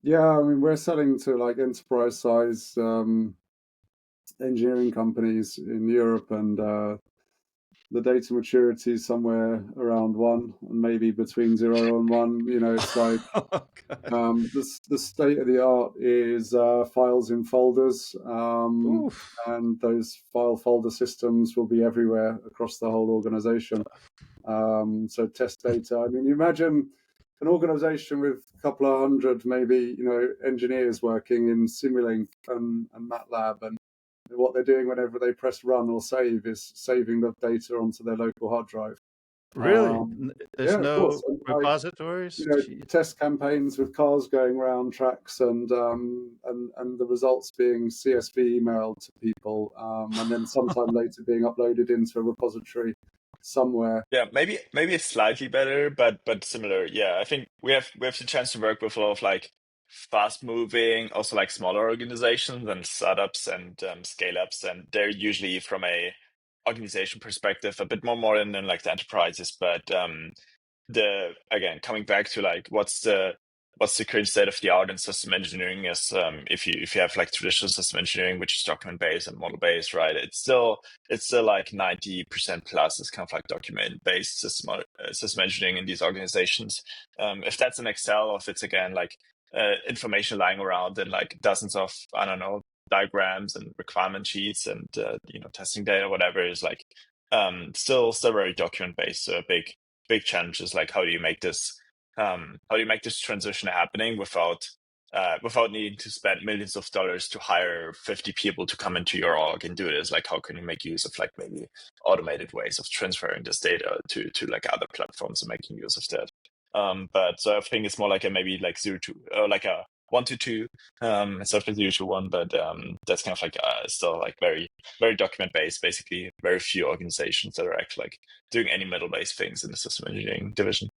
Yeah, I mean, we're selling to like enterprise size engineering companies in Europe, and the data maturity is somewhere around one, and maybe between 0 and 1. It's like Oh, God. the state of the art is files in folders, Oof. and those file folder systems will be everywhere across the whole organization. So test data. I mean, you imagine an organization with a couple of hundred, maybe, engineers working in Simulink and MATLAB, and what they're doing whenever they press run or save is saving the data onto their local hard drive. Really? Um, There's yeah, of course. no And like, repositories? Jeez. test campaigns with cars going around tracks, and the results being CSV emailed to people, and then sometime later being uploaded into a repository somewhere. Yeah, maybe it's slightly better, but similar. Yeah, I think we have the chance to work with a lot of like fast moving, also like smaller organizations and startups and scale ups, and they're usually from a organization perspective a bit more modern than like the enterprises. But the again coming back to like what's the current state of the art in system engineering is if you have like traditional system engineering, which is document based and model based, right? It's still like 90% plus is kind of like document based system engineering in these organizations. If that's in Excel, or if it's again like information lying around in like dozens of, I don't know, diagrams and requirement sheets and testing data, whatever, is like still very document based. So a big challenge is like how do you make this transition happening without needing to spend millions of dollars to hire 50 people to come into your org and do this? Like, how can you make use of like maybe automated ways of transferring this data to like other platforms and making use of that? But so I think it's more like a maybe like 0 to, or like a 1 to 2, instead of a 0 to 1. But that's kind of like still like very very document based. Basically, very few organizations that are actually like doing any middle based things in the system engineering division.